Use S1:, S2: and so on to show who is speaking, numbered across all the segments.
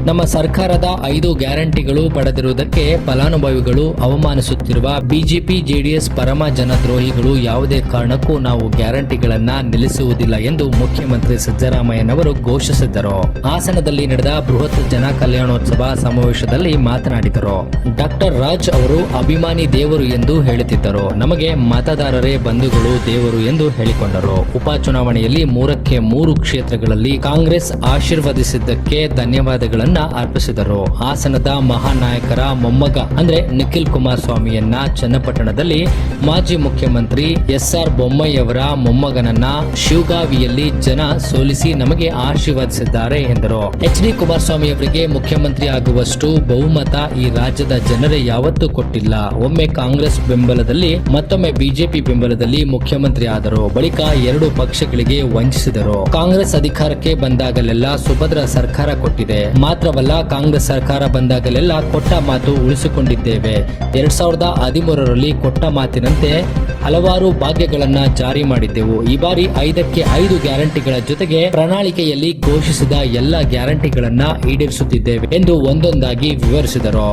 S1: ನಮ್ಮ ಸರ್ಕಾರದ 5 ಗ್ಯಾರಂಟಿಗಳು ಪಡೆದಿರುವುದಕ್ಕೆ ಫಲಾನುಭವಿಗಳು ಅವಮಾನಿಸುತ್ತಿರುವ ಬಿಜೆಪಿ ಜೆಡಿಎಸ್ ಪರಮ ಜನದ್ರೋಹಿಗಳು ಯಾವುದೇ ಕಾರಣಕ್ಕೂ ನಾವು ಗ್ಯಾರಂಟಿಗಳನ್ನ ನಿಲ್ಲಿಸುವುದಿಲ್ಲ ಎಂದು ಮುಖ್ಯಮಂತ್ರಿ ಸಿದ್ದರಾಮಯ್ಯನವರು ಘೋಷಿಸಿದ್ದರು. ಹಾಸನದಲ್ಲಿ ನಡೆದ ಬೃಹತ್ ಜನ ಕಲ್ಯಾಣೋತ್ಸವ ಸಮಾವೇಶದಲ್ಲಿ ಮಾತನಾಡಿದರು. ಡಾಕ್ಟರ್ ರಾಜ್ ಅವರು ಅಭಿಮಾನಿ ದೇವರು ಎಂದು ಹೇಳುತ್ತಿದ್ದರು. ನಮಗೆ ಮತದಾರರೇ ಬಂಧುಗಳು ದೇವರು ಎಂದು ಹೇಳಿಕೊಂಡರು. ಉಪಚುನಾವಣೆಯಲ್ಲಿ 3ಕ್ಕೆ 3 ಕ್ಷೇತ್ರಗಳಲ್ಲಿ ಕಾಂಗ್ರೆಸ್ ಆಶೀರ್ವದಿಸಿದ್ದಕ್ಕೆ ಧನ್ಯವಾದಗಳನ್ನು ಅರ್ಪಿಸಿದರು. ಹಾಸನದ ಮಹಾನಾಯಕರ ಮೊಮ್ಮಗ ಅಂದ್ರೆ ನಿಖಿಲ್ ಕುಮಾರಸ್ವಾಮಿಯನ್ನ ಚನ್ನಪಟ್ಟಣದಲ್ಲಿ ಮಾಜಿ ಮುಖ್ಯಮಂತ್ರಿ ಎಸ್.ಆರ್. ಬೊಮ್ಮಾಯಿಯವರ ಮೊಮ್ಮಗನನ್ನ ಶಿವಗಾವಿಯಲ್ಲಿ ಜನ ಸೋಲಿಸಿ ನಮಗೆ ಆಶೀರ್ವದಿಸಿದ್ದಾರೆ ಎಂದರು. ಎಚ್.ಡಿ. ಕುಮಾರಸ್ವಾಮಿ ಅವರಿಗೆ ಮುಖ್ಯಮಂತ್ರಿ ಆಗುವಷ್ಟು ಬಹುಮತ ಈ ರಾಜ್ಯದ ಜನರೇ ಯಾವತ್ತೂ ಕೊಟ್ಟಿಲ್ಲ. ಒಮ್ಮೆ ಕಾಂಗ್ರೆಸ್ ಬೆಂಬಲದಲ್ಲಿ ಮತ್ತೊಮ್ಮೆ ಬಿಜೆಪಿ ಬೆಂಬಲದಲ್ಲಿ ಮುಖ್ಯಮಂತ್ರಿ ಆದರು. ಬಳಿಕ 2 ಪಕ್ಷಗಳಿಗೆ ವಂಚಿಸಿದರು. ಕಾಂಗ್ರೆಸ್ ಅಧಿಕಾರಕ್ಕೆ ಬಂದಾಗಲೆಲ್ಲ ಸುಭದ್ರ ಸರ್ಕಾರ ಕೊಟ್ಟಿದೆ. ಮಾತ್ರವಲ್ಲ, ಕಾಂಗ್ರೆಸ್ ಸರ್ಕಾರ ಬಂದಾಗಲೆಲ್ಲ ಕೊಟ್ಟ ಮಾತು ಉಳಿಸಿಕೊಂಡಿದ್ದೇವೆ. 2013ರಲ್ಲಿ ಕೊಟ್ಟ ಮಾತಿನಂತೆ ಹಲವಾರು ಭಾಗ್ಯಗಳನ್ನ ಜಾರಿ ಮಾಡಿದ್ದೆವು. ಈ ಬಾರಿ 5ಕ್ಕೆ 5 ಗ್ಯಾರಂಟಿಗಳ ಜೊತೆಗೆ ಪ್ರಣಾಳಿಕೆಯಲ್ಲಿ ಘೋಷಿಸಿದ ಎಲ್ಲ ಗ್ಯಾರಂಟಿಗಳನ್ನ ಈಡೇರಿಸುತ್ತಿದ್ದೇವೆ ಎಂದು ಒಂದೊಂದಾಗಿ ವಿವರಿಸಿದರು.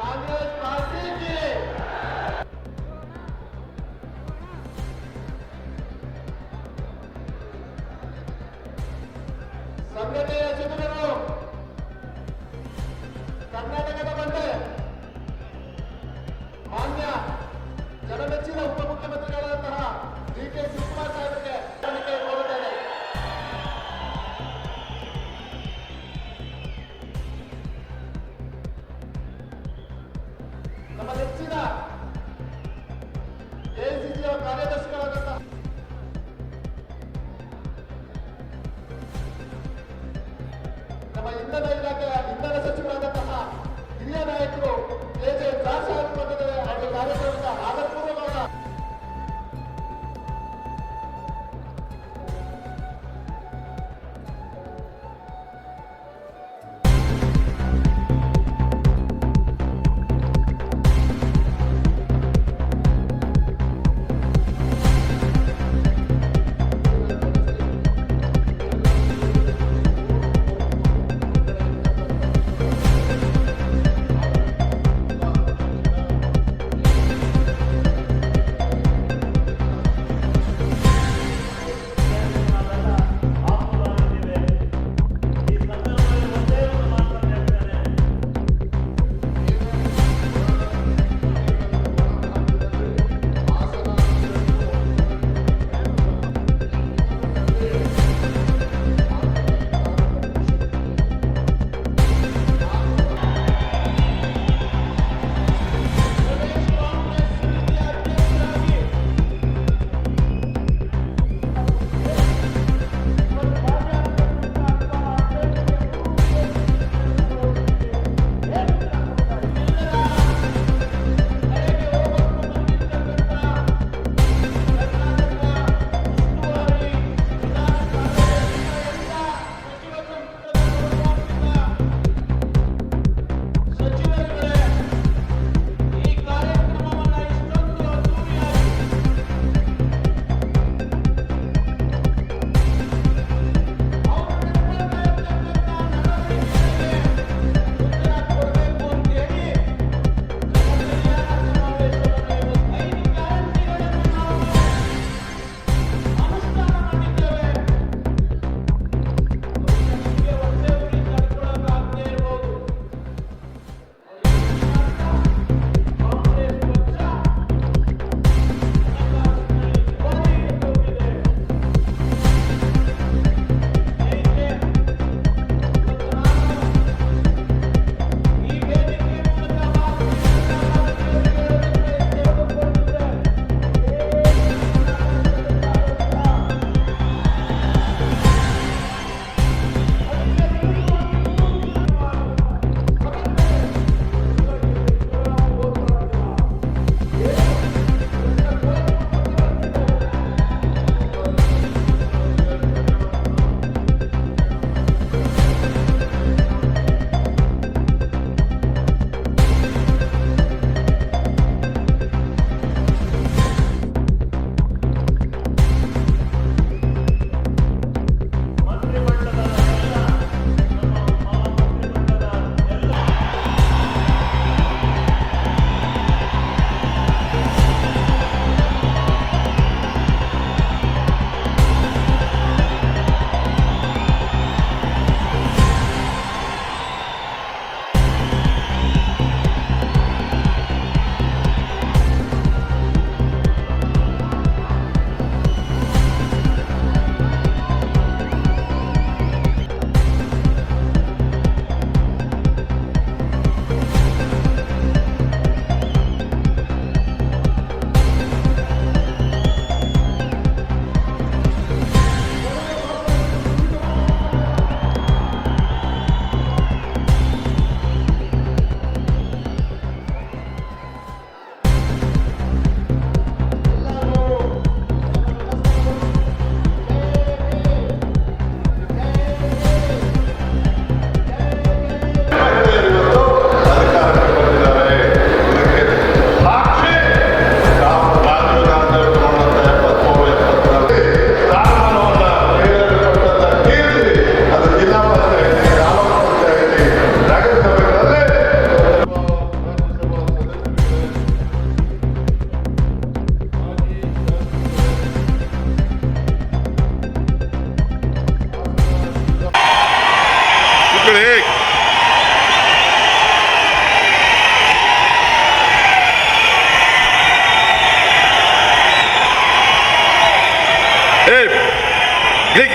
S2: ಕಾಂಗ್ರೆಸ್ ಪಾರ್ಟಿಗೆ ಸಂಘಟನೆಯ ಸಚಿವರು, ಕರ್ನಾಟಕದ ಬಂಡೆ ಮಾನ್ಯ ಜನಮೆಚ್ಚಿನ ಉಪಮುಖ್ಯಮಂತ್ರಿಗಳಾದಂತಹ ಡಿ.ಕೆ. ಶಿವಕುಮಾರ್ ಸಾಹೇಬರಿಗೆ ಕೋರುತ್ತೇನೆ. ನಮ್ಮ ನೆಚ್ಚಿನ ಎಐಸಿಸಿಯ ಕಾರ್ಯದರ್ಶಿಗಳಾದಂತಹ ನಮ್ಮ ಇಂಧನ ಇಲಾಖೆಯ ಇಂಧನ ಸಚಿವರಾದಂತಹ ಹಿರಿಯ ನಾಯಕರು ಕೆ.ಜೆ. ಜಾರ್ಜ್ ಸಾಹೇಬ್ ಬಂದಿದ್ದಾರೆ. ಅವರ ಕಾರ್ಯಕ್ರಮದ ಆದರಪೂರ್ವಕವಾದ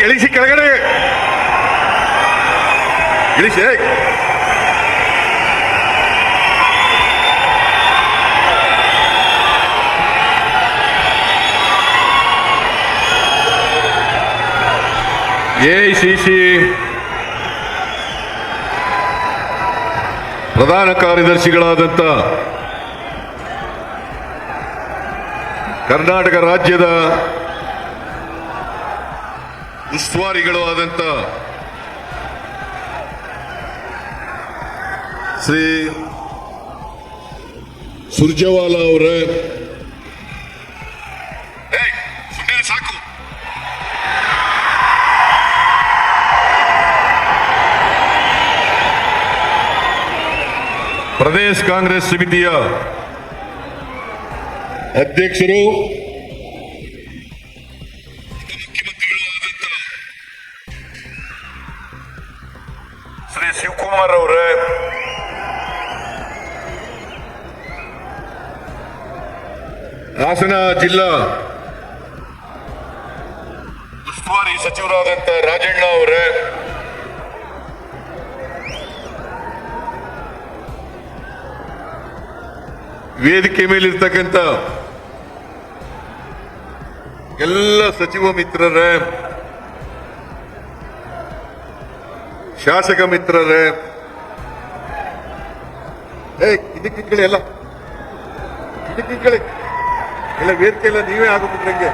S3: ಇಳಿಸಿ ಕೆಳಗಡೆ ಇಳಿಸಿ. ಎಐಸಿಸಿ ಪ್ರಧಾನ ಕಾರ್ಯದರ್ಶಿಗಳಾದಂಥ ಕರ್ನಾಟಕ ರಾಜ್ಯದ ಉಸ್ತುವಾರಿಗಳು ಆದಂಥ ಶ್ರೀ ಸುರ್ಜೇವಾಲಾ ಅವರೇ, ಸಾಕು ಪ್ರದೇಶ ಕಾಂಗ್ರೆಸ್ ಸಮಿತಿಯ ಅಧ್ಯಕ್ಷರು ಮುಖ್ಯಮಂತ್ರಿಗಳು ಆದಂತ ಶ್ರೀ ಶಿವಕುಮಾರ್ ಅವರೇ, ಹಾಸನ ಜಿಲ್ಲಾ ಉಸ್ತುವಾರಿ ಸಚಿವರಾದಂತ ರಾಜಣ್ಣ ಅವರೇ, ವೇದಿಕೆ ಮೇಲಿರ್ತಕ್ಕಂಥ ಎಲ್ಲ ಸಚಿವ ಮಿತ್ರರೇ, ಶಾಸಕ ಮಿತ್ರರೇ, ಇದಕ್ಕಿಕ್ಕಳಿ ಎಲ್ಲ ಇದಕ್ಕಿಕ್ಕಳಿ ಎಲ್ಲ ವೇದಿಕೆ ಎಲ್ಲ ನೀವೇ ಆಗೋಗ್ಬಿಟ್ರಂಗೆ.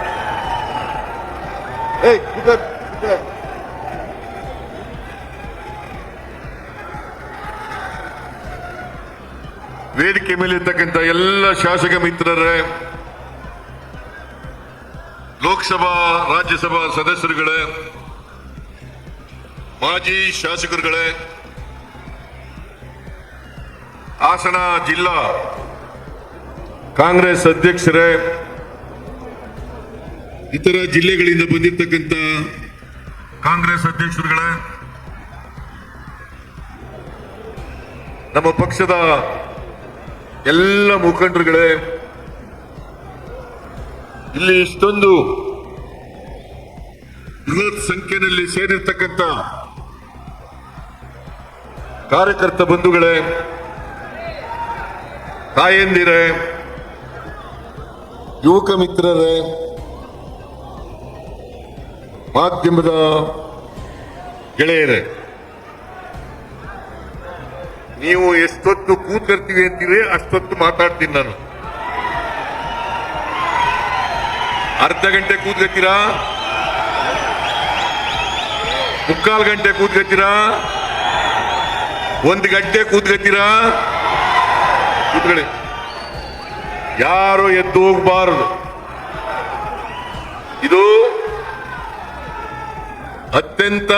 S3: ವೇದಿಕೆ ಮೇಲಿರ್ತಕ್ಕಂಥ ಎಲ್ಲ ಶಾಸಕ ಮಿತ್ರರೇ, ಲೋಕಸಭಾ ರಾಜ್ಯಸಭಾ ಸದಸ್ಯರುಗಳೇ, ಮಾಜಿ ಶಾಸಕರುಗಳೇ, ಹಾಸನ ಜಿಲ್ಲಾ ಕಾಂಗ್ರೆಸ್ ಅಧ್ಯಕ್ಷರೇ, ಇತರ ಜಿಲ್ಲೆಗಳಿಂದ ಬಂದಿರತಕ್ಕಂಥ ಕಾಂಗ್ರೆಸ್ ಅಧ್ಯಕ್ಷರುಗಳೇ, ನಮ್ಮ ಪಕ್ಷದ ಎಲ್ಲ ಮುಖಂಡರುಗಳೇ, ಇಲ್ಲಿ ಇಷ್ಟೊಂದು ಬೃಹತ್ ಸಂಖ್ಯೆಯಲ್ಲಿ ಸೇರಿರ್ತಕ್ಕಂಥ ಕಾರ್ಯಕರ್ತ ಬಂಧುಗಳೇ, ತಾಯಂದಿರೇ, ಯುವಕ ಮಿತ್ರರೇ, ಮಾಧ್ಯಮದ ಗೆಳೆಯರೇ, ನೀವು ಎಷ್ಟೊತ್ತು ಕೂತ್ಕರ್ತೀವಿ ಅಂತೀರಿ ಅಷ್ಟೊತ್ತು ಮಾತಾಡ್ತೀನಿ ನಾನು. ಅರ್ಧ ಗಂಟೆ ಕೂತ್ಕತ್ತೀರಾ, ಮುಕ್ಕಾಲು ಗಂಟೆ ಕೂತ್ಕತ್ತೀರಾ, 1 ಗಂಟೆ ಕೂತ್ಕತ್ತೀರಾ, ಕೂತ್ಕೊಳ್ಳಿ. ಯಾರು ಎದ್ದು ಹೋಗಬಾರದು. ಇದು ಅತ್ಯಂತ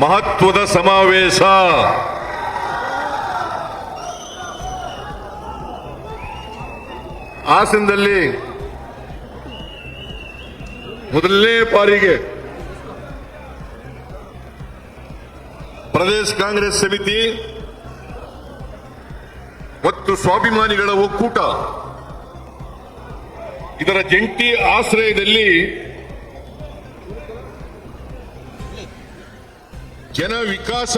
S3: ಮಹತ್ವದ ಸಮಾವೇಶ. ಹಾಸನದಲ್ಲಿ ಮೊದಲನೇ ಬಾರಿಗೆ ಪ್ರದೇಶ ಕಾಂಗ್ರೆಸ್ ಸಮಿತಿ ಮತ್ತು ಸ್ವಾಭಿಮಾನಿಗಳ ಒಕ್ಕೂಟ ಇದರ ಜಂಟಿ ಆಶ್ರಯದಲ್ಲಿ ಜನ ವಿಕಾಸ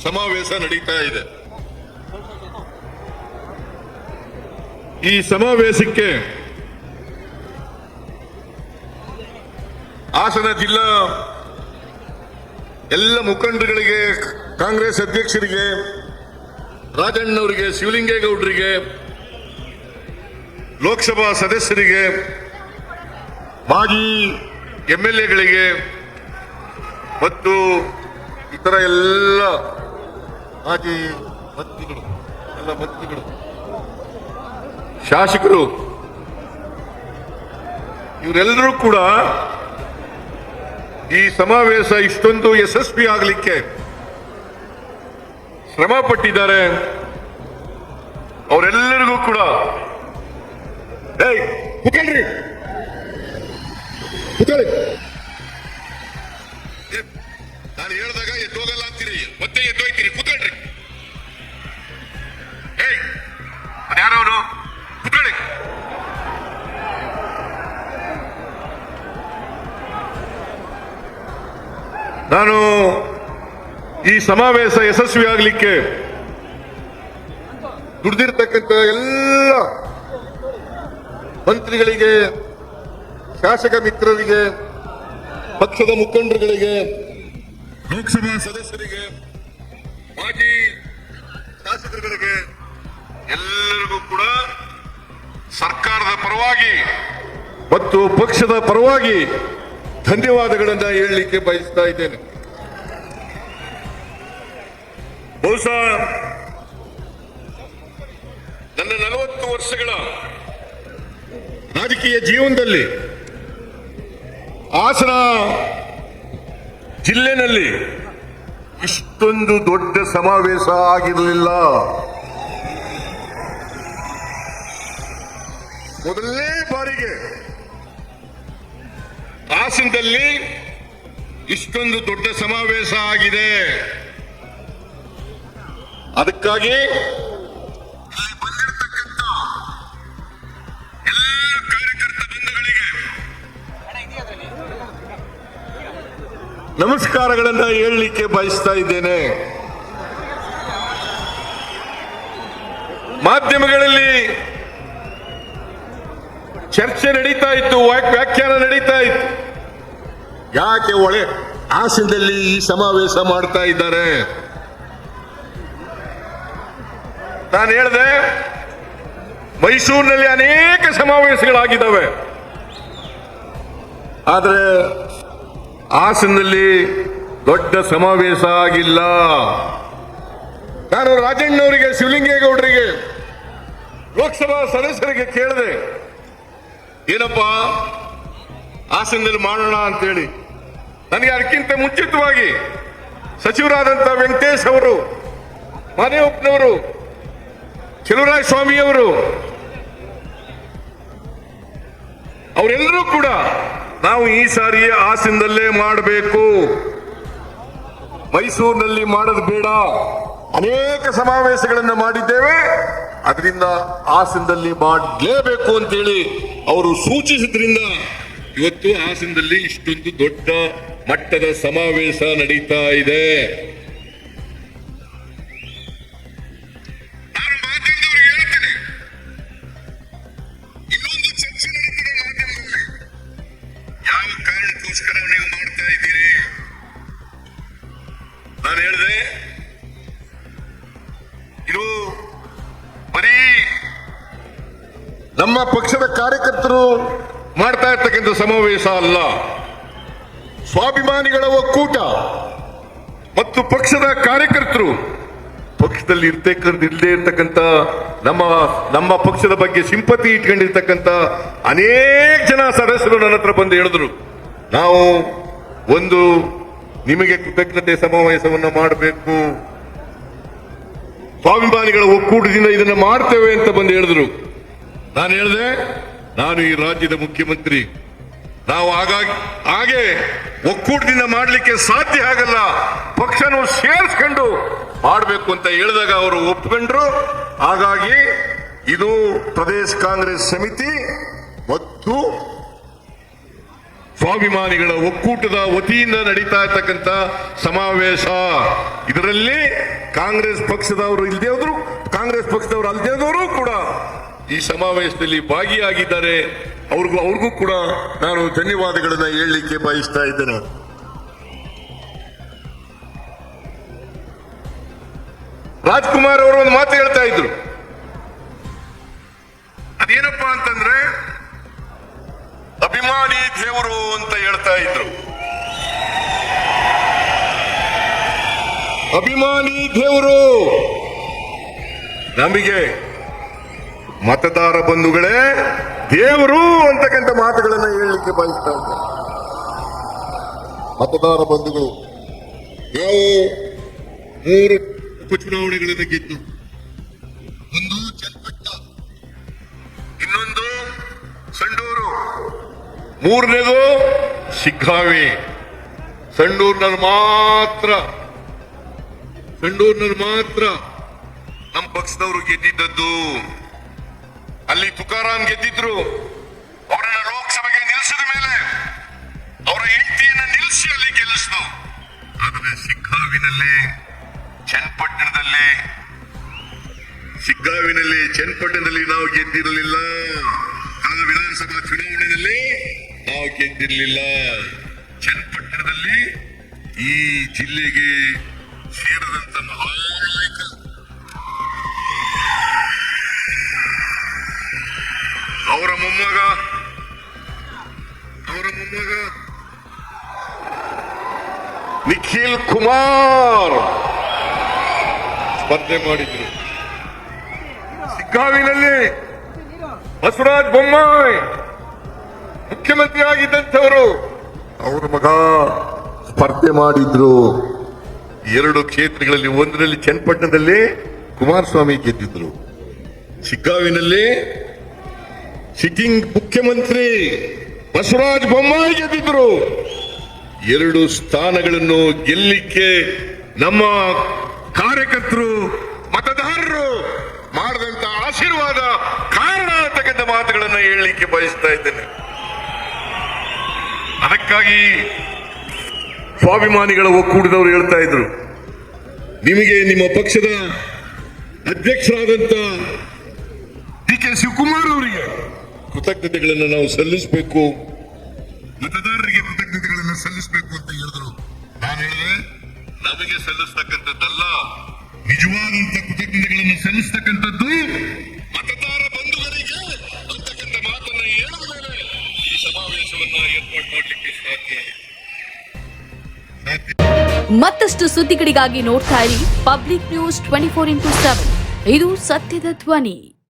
S3: ಸಮಾವೇಶ ನಡೀತಾ ಇದೆ. ಈ ಸಮಾವೇಶಕ್ಕೆ ಹಾಸನ ಜಿಲ್ಲಾ ಎಲ್ಲ ಮುಖಂಡರುಗಳಿಗೆ, ಕಾಂಗ್ರೆಸ್ ಅಧ್ಯಕ್ಷರಿಗೆ, ರಾಜಣ್ಣವರಿಗೆ, ಶಿವಲಿಂಗೇಗೌಡರಿಗೆ, ಲೋಕಸಭಾ ಸದಸ್ಯರಿಗೆ, ಮಾಜಿ ಎಂಎಲ್ಎಗಳಿಗೆ ಮತ್ತು ಇತರ ಎಲ್ಲ ಮಾಜಿ ಮಂತ್ರಿಗಳು, ಶಾಸಕರು, ಇವರೆಲ್ಲರೂ ಕೂಡ ಈ ಸಮಾವೇಶ ಇಷ್ಟೊಂದು ಯಶಸ್ವಿ ಆಗಲಿಕ್ಕೆ ಶ್ರಮ ಪಟ್ಟಿದ್ದಾರೆ. ಅವರೆಲ್ಲರಿಗೂ ಕೂಡ ಕೂತ್ಕೊಳ್ರಿ, ಕೂತ್ಕೊಳ್ಳಿ. ನಾನು ಹೇಳಿದಾಗ ಎದ್ದೋಗಲ್ಲ ಅಂತೀರಿ, ಮತ್ತೆ ಎದ್ದೋಯ್ತೀರಿ. ಕೂತ್ಕೊಳ್ರಿ. ಅದ್ಯಾರವನು? ಕೂತ್ಕೊಳ್ಳಿ. ನಾನು ಈ ಸಮಾವೇಶ ಯಶಸ್ವಿಯಾಗಲಿಕ್ಕೆ ದುಡಿದಿರ್ತಕ್ಕಂಥ ಎಲ್ಲ ಮಂತ್ರಿಗಳಿಗೆ, ಶಾಸಕ ಮಿತ್ರರಿಗೆ, ಪಕ್ಷದ ಮುಖಂಡರುಗಳಿಗೆ, ಲೋಕಸಭಾ ಸದಸ್ಯರಿಗೆ, ಮಾಜಿ ಶಾಸಕರುಗಳಿಗೆ ಎಲ್ಲರಿಗೂ ಕೂಡ ಸರ್ಕಾರದ ಪರವಾಗಿ ಮತ್ತು ಪಕ್ಷದ ಪರವಾಗಿ ಧನ್ಯವಾದಗಳನ್ನು ಹೇಳಲಿಕ್ಕೆ ಬಯಸ್ತಾ ಇದ್ದೇನೆ. ಬಹುಶಃ ನನ್ನ 40 ವರ್ಷಗಳ ರಾಜಕೀಯ ಜೀವನದಲ್ಲಿ ಹಾಸನ ಜಿಲ್ಲೆನಲ್ಲಿ ಇಷ್ಟೊಂದು ದೊಡ್ಡ ಸಮಾವೇಶ ಆಗಿರಲಿಲ್ಲ. ಮೊದಲನೇ ಬಾರಿಗೆ ಹಾಸನದಲ್ಲಿ ಇಷ್ಟೊಂದು ದೊಡ್ಡ ಸಮಾವೇಶ ಆಗಿದೆ. ಅದಕ್ಕಾಗಿ ಇಲ್ಲಿ ಬಂದಿರತಕ್ಕಂಥ ಎಲ್ಲ ಕಾರ್ಯಕರ್ತ ಬಂಧುಗಳಿಗೆ ನಮಸ್ಕಾರಗಳನ್ನ ಹೇಳಲಿಕ್ಕೆ ಬಯಸ್ತಾ ಇದ್ದೇನೆ. ಮಾಧ್ಯಮಗಳಲ್ಲಿ ಚರ್ಚೆ ನಡೀತಾ ಇತ್ತು, ವ್ಯಾಖ್ಯಾನ ನಡೀತಾ ಇತ್ತು. ಯಾಕೆ ಹಾಸನದಲ್ಲಿ ಈ ಸಮಾವೇಶ ಮಾಡ್ತಾ ಇದ್ದಾರೆ? ನಾನು ಹೇಳಿದೆ, ಮೈಸೂರಿನಲ್ಲಿ ಅನೇಕ ಸಮಾವೇಶಗಳಾಗಿದ್ದಾವೆ, ಆದರೆ ಹಾಸನದಲ್ಲಿ ದೊಡ್ಡ ಸಮಾವೇಶ ಆಗಿಲ್ಲ. ನಾನು ರಾಜಣ್ಣವರಿಗೆ, ಶಿವಲಿಂಗೇಗೌಡರಿಗೆ, ಲೋಕಸಭಾ ಸದಸ್ಯರಿಗೆ ಕೇಳಿದೆ, ಏನಪ್ಪ ಹಾಸನದಲ್ಲಿ ಮಾಡೋಣ ಅಂತೇಳಿ. ನನಗೆ ಅದಕ್ಕಿಂತ ಮುಂಚಿತವಾಗಿ ಸಚಿವರಾದಂತಹ ವೆಂಕಟೇಶ್ ಅವರು, ಮಾದೇವಪ್ಪನವರು, ಚೆಲುವರಾಯ ಸ್ವಾಮಿಯವರು, ಅವರೆಲ್ಲರೂ ಕೂಡ ನಾವು ಈ ಸಾರಿ ಹಾಸನದಲ್ಲೇ ಮಾಡಬೇಕು, ಮೈಸೂರಿನಲ್ಲಿ ಮಾಡೋದು ಬೇಡ, ಅನೇಕ ಸಮಾವೇಶಗಳನ್ನು ಮಾಡಿದ್ದೇವೆ, ಅದರಿಂದ ಹಾಸನದಲ್ಲಿ ಮಾಡಲೇಬೇಕು ಅಂತೇಳಿ ಅವರು ಸೂಚಿಸಿದ್ರಿಂದ ಇವತ್ತು ಹಾಸನದಲ್ಲಿ ಇಷ್ಟೊಂದು ದೊಡ್ಡ ಮಟ್ಟದ ಸಮಾವೇಶ ನಡೀತಾ ಇದೆ. ನಾನು ಮಾಧ್ಯಮದವರಿಗೆ ಹೇಳ್ತೇನೆ, ಇನ್ನೊಂದು ಚರ್ಚೆ ನಡೀತಿದೆ ಮಾಧ್ಯಮದಲ್ಲಿ. ಯಾವ ಕಾರಣಕ್ಕೋಸ್ಕರ ನೀವು ಮಾಡ್ತಾ ಇದ್ದೀರಿ? ನಾನು ಹೇಳಿದೆ, ಇದು ಬರೀ ನಮ್ಮ ಪಕ್ಷದ ಕಾರ್ಯಕರ್ತರು ಮಾಡ್ತಾ ಇರ್ತಕ್ಕಂಥ ಸಮಾವೇಶ ಅಲ್ಲ, ಸ್ವಾಭಿಮಾನಿಗಳ ಒಕ್ಕೂಟ ಮತ್ತು ಪಕ್ಷದ ಕಾರ್ಯಕರ್ತರು, ಪಕ್ಷದಲ್ಲಿ ಇಲ್ಲದೆ ಇರ್ತಕ್ಕಂಥ ನಮ್ಮ ಪಕ್ಷದ ಬಗ್ಗೆ ಸಿಂಪತಿ ಇಟ್ಕೊಂಡಿರ್ತಕ್ಕಂಥ ಅನೇಕ ಜನ ಸದಸ್ಯರು ನನ್ನ ಹತ್ರ ಬಂದು ಹೇಳಿದ್ರು, ನಾವು ಒಂದು ನಿಮಗೆ ಕೃತಜ್ಞತೆ ಸಮಾವೇಶವನ್ನು ಮಾಡಬೇಕು, ಸ್ವಾಭಿಮಾನಿಗಳ ಒಕ್ಕೂಟದಿಂದ ಇದನ್ನು ಮಾಡ್ತೇವೆ ಅಂತ ಬಂದು ಹೇಳಿದ್ರು. ನಾನು ಹೇಳಿದೆ, ನಾನು ಈ ರಾಜ್ಯದ ಮುಖ್ಯಮಂತ್ರಿ, ನಾವು ಹಾಗೆ ಒಕ್ಕೂಟದಿಂದ ಮಾಡಲಿಕ್ಕೆ ಸಾಧ್ಯ ಆಗಲ್ಲ, ಪಕ್ಷನೂ ಸೇರಿಸ್ಕೊಂಡು ಮಾಡಬೇಕು ಅಂತ ಹೇಳಿದಾಗ ಅವರು ಒಪ್ಕೊಂಡ್ರು. ಹಾಗಾಗಿ ಇದು ಪ್ರದೇಶ ಕಾಂಗ್ರೆಸ್ ಸಮಿತಿ ಮತ್ತು ಸ್ವಾಭಿಮಾನಿಗಳ ಒಕ್ಕೂಟದ ವತಿಯಿಂದ ನಡೀತಾ ಇರ್ತಕ್ಕಂಥ ಸಮಾವೇಶ. ಇದರಲ್ಲಿ ಕಾಂಗ್ರೆಸ್ ಪಕ್ಷದವರು ಇಲ್ಲದೆ ಹೋದ್ರು, ಕಾಂಗ್ರೆಸ್ ಪಕ್ಷದವರು ಅಲ್ಲದೆ ಹೋದವರು ಕೂಡ ಈ ಸಮಾವೇಶದಲ್ಲಿ ಭಾಗಿಯಾಗಿದ್ದಾರೆ. ಅವ್ರಿಗೂ ಕೂಡ ನಾನು ಧನ್ಯವಾದಗಳನ್ನು ಹೇಳಲಿಕ್ಕೆ ಬಯಸ್ತಾ ಇದ್ದೇನೆ. ರಾಜ್ಕುಮಾರ್ ಅವರು ಒಂದು ಮಾತು ಹೇಳ್ತಾ ಇದ್ರು, ಅದೇನಪ್ಪಾ ಅಂತಂದ್ರೆ ಅಭಿಮಾನಿ ದೇವರು ಅಂತ ಹೇಳ್ತಾ ಇದ್ರು. ಅಭಿಮಾನಿ ದೇವರು ನಮಗೆ ಮತದಾರ ಬಂಧುಗಳೇ ದೇವರು ಅಂತಕ್ಕಂಥ ಮಾತುಗಳನ್ನು ಹೇಳಲಿಕ್ಕೆ ಬಯಸ್ತಾ ಇದ್ದಾರೆ. ಮತದಾರ ಬಂಧುಗಳು ನಾವು 3 ಉಪಚುನಾವಣೆಗಳನ್ನು ಗೆದ್ದು, ಒಂದು ಚನ್ನಪಟ್ಟ, ಇನ್ನೊಂದು ಸಂಡೂರು, 3ನೇದು ಶಿಗ್ಗಾವಿ. ಸಂಡೂರಿನಲ್ಲಿ ಮಾತ್ರ ನಮ್ಮ ಪಕ್ಷದವರು ಗೆದ್ದಿದ್ದದ್ದು. ಅಲ್ಲಿ ತುಕಾರಾಮ್ ಗೆದ್ದಿದ್ರು. ಅವರನ್ನ ಲೋಕಸಭೆಗೆ ನಿಲ್ಲಿಸಿದ ಮೇಲೆ ಅವರ ಹೆಂಡತಿಯನ್ನ ನಿಲ್ಲಿಸಿ ಅಲ್ಲಿ ಗೆಲ್ಲಿಸಿದ್ರು. ಶಿಗ್ಗಾವಿನಲ್ಲಿ ಚನ್ನಪಟ್ಟಣದಲ್ಲಿ ನಾವು ಗೆದ್ದಿರಲಿಲ್ಲ. ಕಳೆದ ವಿಧಾನಸಭಾ ಚುನಾವಣೆಯಲ್ಲಿ ನಾವು ಗೆದ್ದಿರಲಿಲ್ಲ. ಚನ್ನಪಟ್ಟಣದಲ್ಲಿ ಈ ಜಿಲ್ಲೆಗೆ ಸೇರಿದಂತ ಮಹಾನಾಯಕ ಅವರ ಮೊಮ್ಮಗ ನಿಖಿಲ್ ಕುಮಾರ್ ಸ್ಪರ್ಧೆ ಮಾಡಿದ್ರು. ಶಿಗ್ಗಾವಿನಲ್ಲಿ ಬಸವರಾಜ ಬೊಮ್ಮಾಯಿ ಮುಖ್ಯಮಂತ್ರಿ ಆಗಿದ್ದಂಥವರು, ಅವರ ಮಗ ಸ್ಪರ್ಧೆ ಮಾಡಿದ್ರು. 2 ಕ್ಷೇತ್ರಗಳಲ್ಲಿ, ಒಂದರಲ್ಲಿ ಚನ್ನಪಟ್ಟಣದಲ್ಲಿ ಕುಮಾರಸ್ವಾಮಿ ಗೆದ್ದಿದ್ರು, ಶಿಗ್ಗಾವಿನಲ್ಲಿ ಸಿಟ್ಟಿಂಗ್ ಮುಖ್ಯಮಂತ್ರಿ ಬಸವರಾಜ ಬೊಮ್ಮಾಯಿ ಗೆದ್ದಿದ್ರು. 2 ಸ್ಥಾನಗಳನ್ನು ಗೆಲ್ಲಿಕ್ಕೆ ನಮ್ಮ ಕಾರ್ಯಕರ್ತರು, ಮತದಾರರು ಮಾಡಿದಂತ ಆಶೀರ್ವಾದ ಕಾರಣ ಅಂತಕ್ಕಂಥ ಮಾತುಗಳನ್ನು ಹೇಳಲಿಕ್ಕೆ ಬಯಸ್ತಾ ಇದ್ದೇನೆ. ಅದಕ್ಕಾಗಿ ಸ್ವಾಭಿಮಾನಿಗಳ ಒಕ್ಕೂಟದವರು ಹೇಳ್ತಾ ಇದ್ರು, ನಿಮಗೆ ನಿಮ್ಮ ಪಕ್ಷದ ಅಧ್ಯಕ್ಷರಾದಂತ ಡಿ ಕೆ ಶಿವಕುಮಾರ್ ಅವರಿಗೆ ಕೃತಜ್ಞತೆಗಳನ್ನು ನಾವು ಸಲ್ಲಿಸಬೇಕು, ಮತದಾರರಿಗೆ ಕೃತಜ್ಞತೆಗಳನ್ನು ಸಲ್ಲಿಸಬೇಕು ಅಂತ ಹೇಳಿದ್ರು. ನಾನು ಹೇಳಿದೆ, ನಮಗೆ ಸಲ್ಲಿಸ್ತಕ್ಕಂಥದ್ದಲ್ಲ, ನಿಜವಾದಂತ ಕೃತಜ್ಞತೆಗಳನ್ನು ಸಲ್ಲಿಸ್ತಕ್ಕಂಥದ್ದು ಮತದಾರ ಬಂಧುಗಳಿಗೆ ಅಂತಕ್ಕಂಥ ಮಾತನ್ನ ಹೇಳಿದ ಮೇಲೆ ಈ ಸಮಾವೇಶವನ್ನ ಏರ್ಪಾಡು ಮಾಡಲಿಕ್ಕೆ ಸಾಧ್ಯ.
S4: ಮತ್ತಷ್ಟು ಸುದ್ದಿಗಳಿಗಾಗಿ ನೋಡ್ತಾ ಇರಿ ಪಬ್ಲಿಕ್ ನ್ಯೂಸ್ 24x7. ಇದು ಸತ್ಯದ ಧ್ವನಿ.